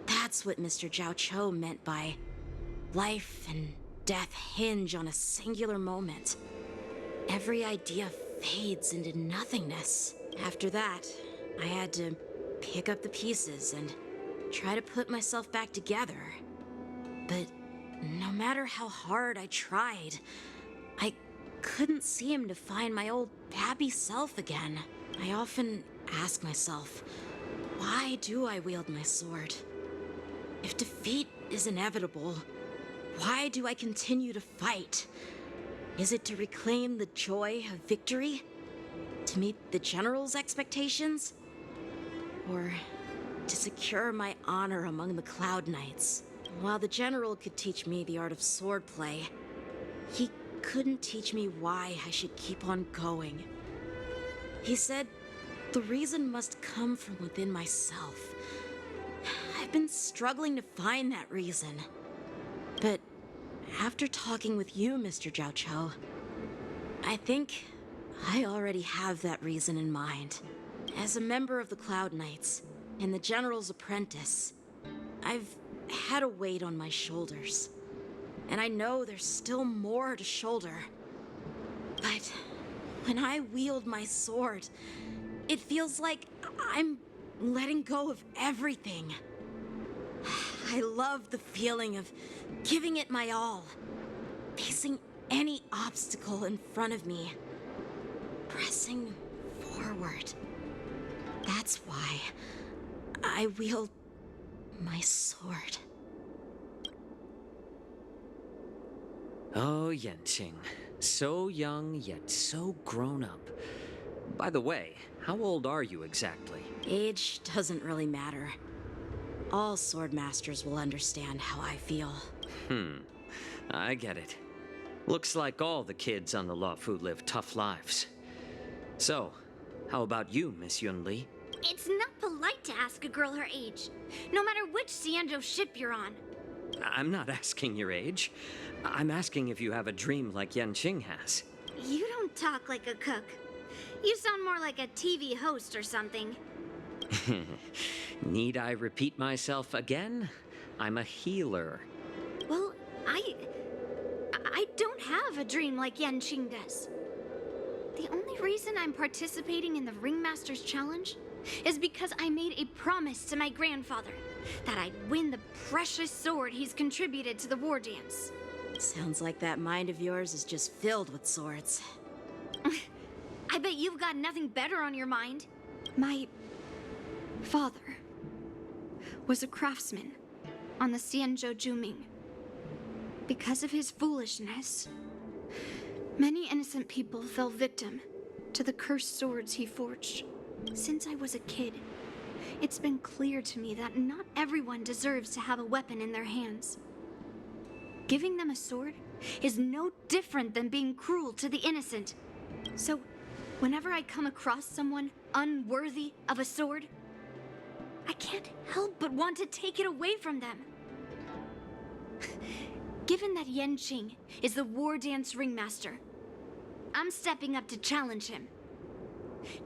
Speaker 4: that's what Mr. Jiao Cho meant by life and death hinge on a singular moment. Every idea fades into nothingness. After that, I had to pick up the pieces and try to put myself back together. But no matter how hard I tried, I couldn't seem to find my old happy self again. I often ask myself, why do I wield my sword? If defeat is inevitable, why do I continue to fight? Is it to reclaim the joy of victory? To meet the General's expectations? Or to secure my honor among the Cloud Knights? While the General could teach me the art of swordplay, he couldn't teach me why I should keep on going. He said the reason must come from within myself. I've been struggling to find that reason. But after talking with you, Mr. Jiao Chou, I think I already have that reason in mind. As a member of the Cloud Knights and the General's apprentice, I've had a weight on my shoulders. And I know there's still more to shoulder. But when I wield my sword, it feels like I'm letting go of everything. I love the feeling of giving it my all, facing any obstacle in front of me, pressing forward. That's why I wield my sword.
Speaker 11: Oh, Yanqing. So young, yet so grown up. By the way, how old are you exactly?
Speaker 4: Age doesn't really matter. All sword masters will understand how I feel.
Speaker 11: I get it. Looks like all the kids on the Luofu live tough lives. So, how about you, Miss Yunli?
Speaker 3: It's not polite to ask a girl her age, no matter which Xianzhou ship you're on.
Speaker 11: I'm not asking your age. I'm asking if you have a dream like Yanqing has.
Speaker 3: You don't talk like a cook. You sound more like a TV host or something.
Speaker 11: Need I repeat myself again? I'm a healer.
Speaker 3: Well, I don't have a dream like Yanqing does. The only reason I'm participating in the Ringmaster's Challenge is because I made a promise to my grandfather that I'd win the precious sword he's contributed to the war dance.
Speaker 4: Sounds like that mind of yours is just filled with swords.
Speaker 3: I bet you've got nothing better on your mind. My father was a craftsman on the Xianzhou Juming. Because of his foolishness, many innocent people fell victim to the cursed swords he forged. Since I was a kid, it's been clear to me that not everyone deserves to have a weapon in their hands. Giving them a sword is no different than being cruel to the innocent. So, whenever I come across someone unworthy of a sword, I can't help but want to take it away from them. Given that Yanqing is the war dance ringmaster, I'm stepping up to challenge him.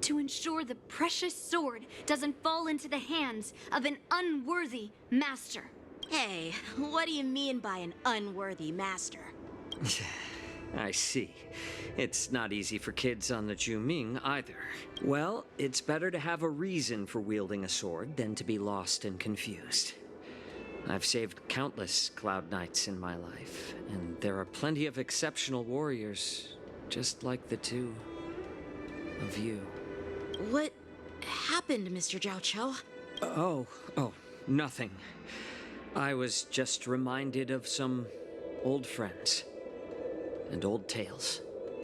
Speaker 3: To ensure the precious sword doesn't fall into the hands of an unworthy master.
Speaker 4: Hey, what do you mean by an unworthy master?
Speaker 11: I see. It's not easy for kids on the Juming either. Well, it's better to have a reason for wielding a sword than to be lost and confused. I've saved countless Cloud Knights in my life, and there are plenty of exceptional warriors, just like the two of you.
Speaker 4: What happened, Mr. Jiao Chou?
Speaker 11: Oh, nothing. I was just reminded of some old friends and old tales.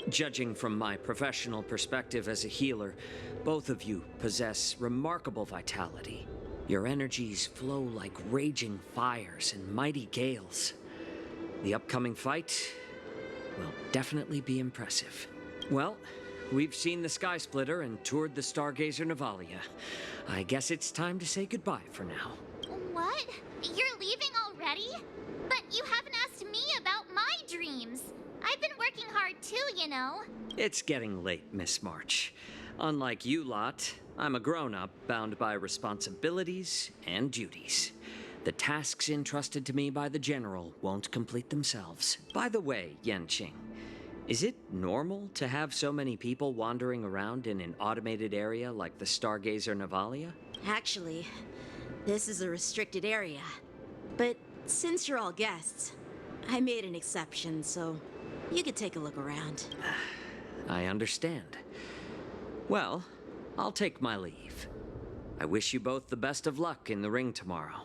Speaker 11: Judging from my professional perspective as a healer, both of you possess remarkable vitality. Your energies flow like raging fires and mighty gales. The upcoming fight will definitely be impressive. Well, we've seen the Sky Splitter and toured the Stargazer Navalia. I guess it's time to say goodbye for now.
Speaker 9: What? You're leaving already? But you haven't asked me about my dreams. I've been working hard too, you know.
Speaker 11: It's getting late, Miss March. Unlike you lot, I'm a grown-up bound by responsibilities and duties. The tasks entrusted to me by the General won't complete themselves. By the way, Yanqing, is it normal to have so many people wandering around in an automated area like the Stargazer Navalia?
Speaker 4: Actually, this is a restricted area. But since you're all guests, I made an exception, so you could take a look around.
Speaker 11: I understand. Well, I'll take my leave. I wish you both the best of luck in the ring tomorrow.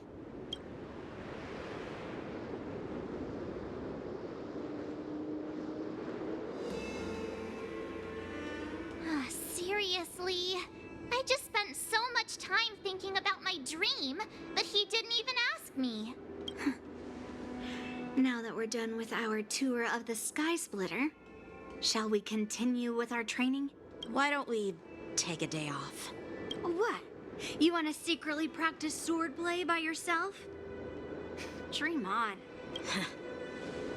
Speaker 9: Seriously? I just spent so much time thinking about my dream, but he didn't even ask me.
Speaker 3: Now that we're done with our tour of the Sky Splitter, shall we continue with our training?
Speaker 4: Why don't we take a day off?
Speaker 3: What? You want to secretly practice swordplay by yourself? Dream on.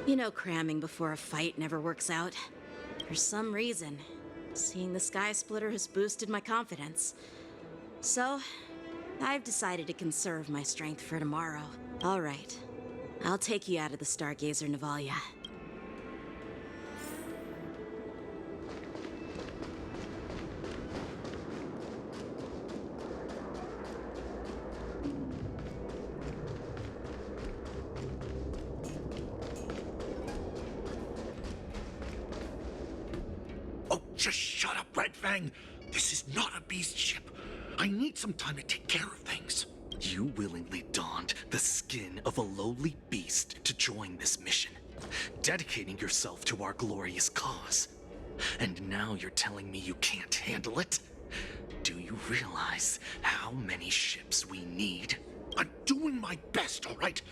Speaker 4: You know cramming before a fight never works out. For some reason, seeing the Sky Splitter has boosted my confidence. So, I've decided to conserve my strength for tomorrow. All right. I'll take you out of the Stargazer Navalia.
Speaker 12: Oh, just shut up, Red Fang. This is not a beast ship. I need some time to take care of things.
Speaker 13: You willingly donned the skin of a lowly beast to join this mission, dedicating yourself to our glorious cause. And now you're telling me you can't handle it? Do you realize how many ships we need?
Speaker 12: I'm doing my best, all right?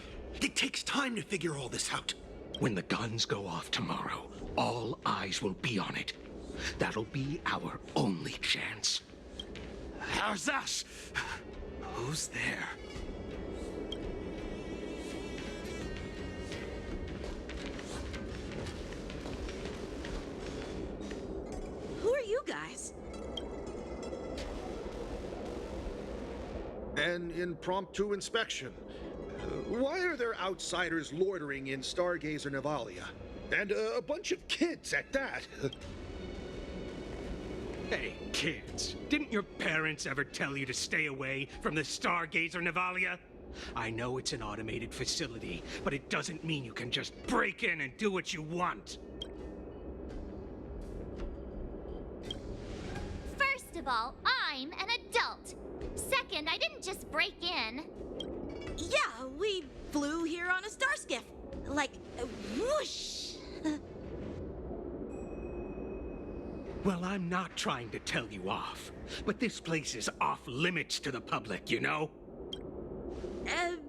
Speaker 12: It takes time to figure all this out.
Speaker 13: When the guns go off tomorrow, all eyes will be on it. That'll be our only chance. How's that? Who's there?
Speaker 4: Who are you guys?
Speaker 12: An impromptu inspection. Why are there outsiders loitering in Stargazer Navalia? And a bunch of kids at that.
Speaker 14: Hey, kids, didn't your parents ever tell you to stay away from the Stargazer Navalia? I know it's an automated facility, but it doesn't mean you can just break in and do what you want.
Speaker 9: First of all, I'm an adult. Second, I didn't just break in.
Speaker 4: Yeah, we flew here on a star skiff. Like, whoosh!
Speaker 14: Well, I'm not trying to tell you off, but this place is off limits to the public, you know?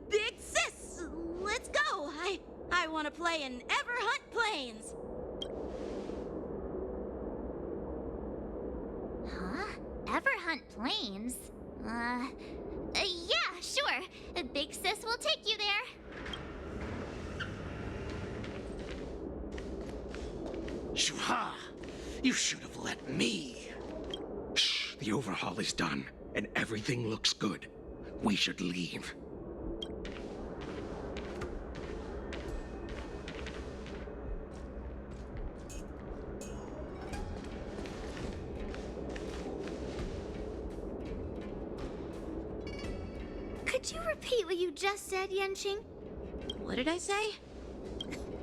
Speaker 4: Big sis, let's go. I want to play in Everhunt Plains.
Speaker 9: Huh? Everhunt Plains? Yeah, sure. Big Sis will take you there.
Speaker 13: Shuha! You should have let me.
Speaker 14: Shh, the overhaul is done, and everything looks good. We should leave.
Speaker 3: Could you repeat what you just said, Yenqing?
Speaker 4: What did I say?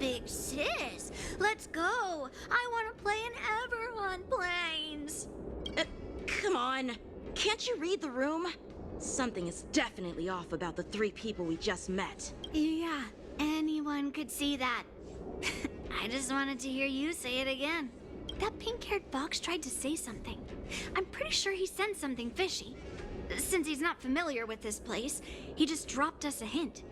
Speaker 3: Big sis, let's go. I want to play in Everhunt Plains.
Speaker 4: Come on. Can't you read the room? Something is definitely off about the 3 people we just met.
Speaker 3: Yeah, anyone could see that. I just wanted to hear you say it again. That pink-haired fox tried to say something. I'm pretty sure he sensed something fishy. Since he's not familiar with this place, he just dropped us a hint.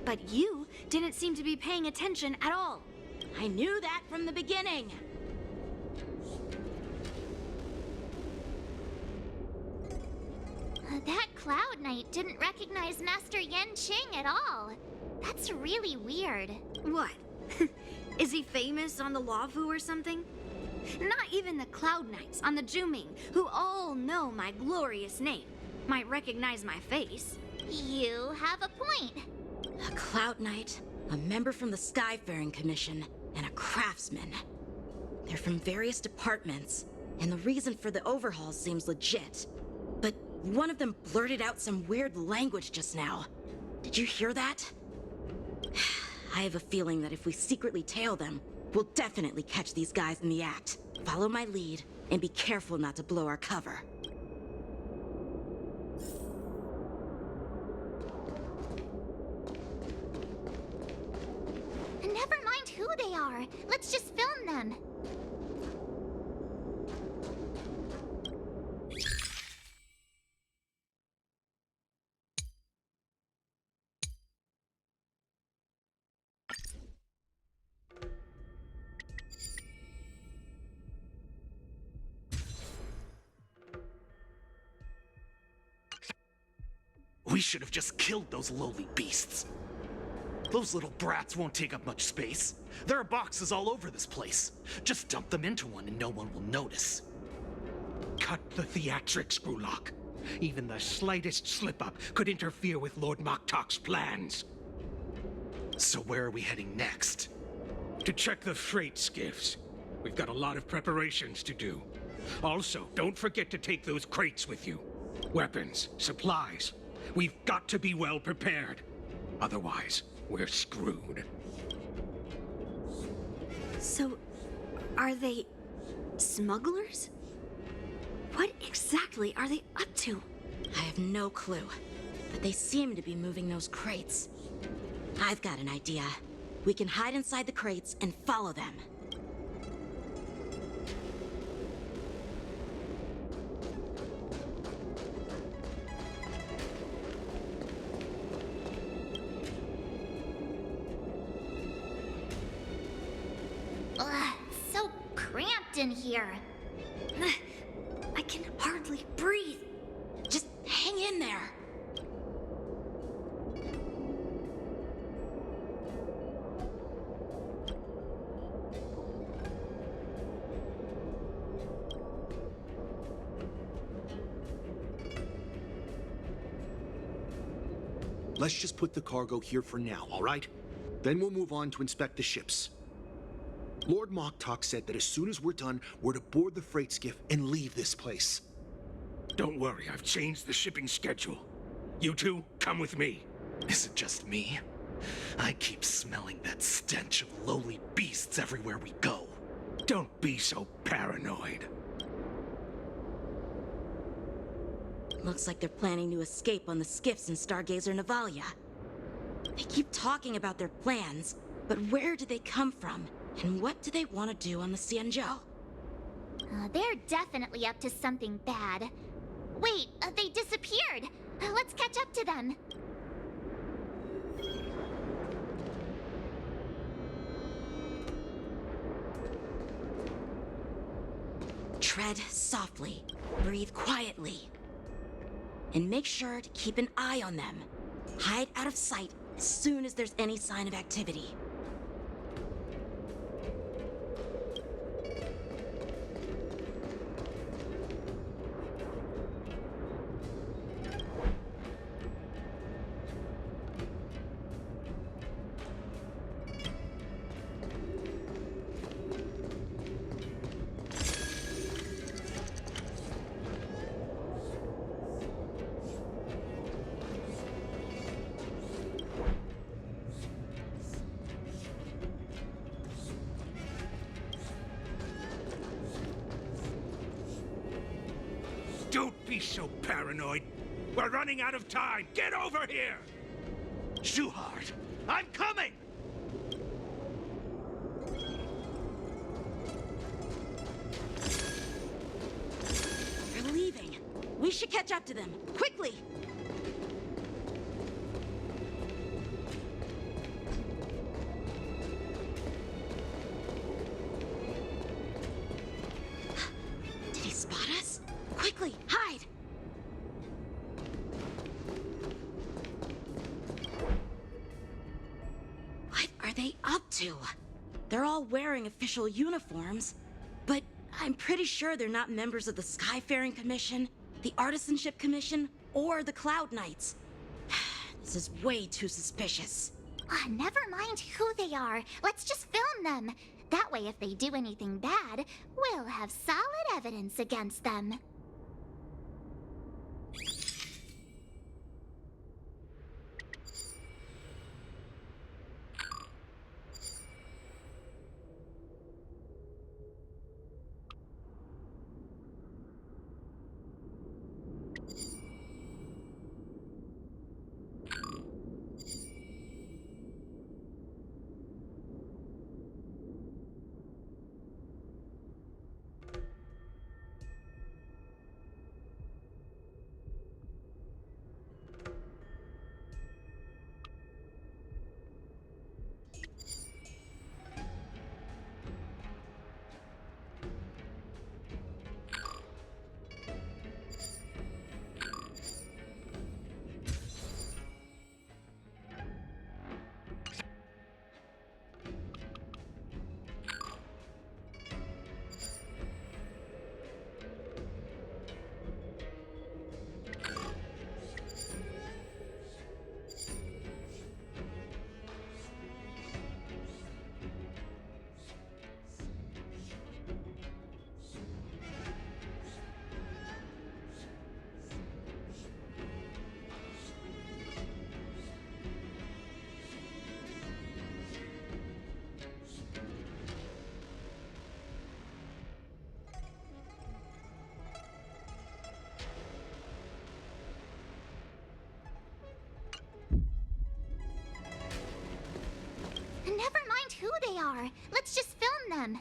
Speaker 3: But you didn't seem to be paying attention at all.
Speaker 4: I knew that from the beginning.
Speaker 9: That Cloud Knight didn't recognize Master Yenqing at all. That's really weird.
Speaker 3: What? Is he famous on the Luofu or something? Not even the Cloud Knights on the Juming, who all know my glorious name, might recognize my face.
Speaker 9: You have a point.
Speaker 4: A Cloud Knight, a member from the Skyfaring Commission, and a craftsman. They're from various departments, and the reason for the overhaul seems legit. But one of them blurted out some weird language just now. Did you hear that? I have a feeling that if we secretly tail them, we'll definitely catch these guys in the act. Follow my lead, and be careful not to blow our cover.
Speaker 9: Never mind who they are. Let's just film them.
Speaker 13: We should have just killed those lowly beasts. Those little brats won't take up much space. There are boxes all over this place. Just dump them into one and no one will notice.
Speaker 14: Cut the theatrics, Brulok. Even the slightest slip-up could interfere with Lord Moktok's plans.
Speaker 13: So where are we heading next?
Speaker 14: To check the freight skiffs. We've got a lot of preparations to do. Also, don't forget to take those crates with you. Weapons, supplies. We've got to be well prepared. Otherwise, we're screwed.
Speaker 3: So, are they smugglers? What exactly are they up to?
Speaker 4: I have no clue, but they seem to be moving those crates. I've got an idea. We can hide inside the crates and follow them.
Speaker 9: Ugh, so cramped in here.
Speaker 3: I can hardly breathe.
Speaker 4: Just hang in there.
Speaker 12: Let's just put the cargo here for now, all right? Then we'll move on to inspect the ships. Lord Moktok said that as soon as we're done, we're to board the freight skiff and leave this place.
Speaker 14: Don't worry, I've changed the shipping schedule. You two, come with me.
Speaker 13: Is it just me? I keep smelling that stench of lowly beasts everywhere we go.
Speaker 14: Don't be so paranoid.
Speaker 4: Looks like they're planning to escape on the skiffs in Stargazer Navalia. They keep talking about their plans, but where do they come from? And what do they want to do on the Xianzhou?
Speaker 9: They're definitely up to something bad. Wait, they disappeared. Let's catch up to them.
Speaker 4: Tread softly, breathe quietly, and make sure to keep an eye on them. Hide out of sight as soon as there's any sign of activity.
Speaker 14: Don't be so paranoid. We're running out of time. Get over here!
Speaker 13: Shuhard, I'm coming!
Speaker 4: They're leaving. We should catch up to them. Quickly! Did he spot us? Quickly, hide! What are they up to? They're all wearing official uniforms, but I'm pretty sure they're not members of the Skyfaring Commission, the Artisanship Commission, or the Cloud Knights. This is way too suspicious.
Speaker 9: Never mind who they are. Let's just film them. That way, if they do anything bad, we'll have solid evidence against them. they are. Let's just film them.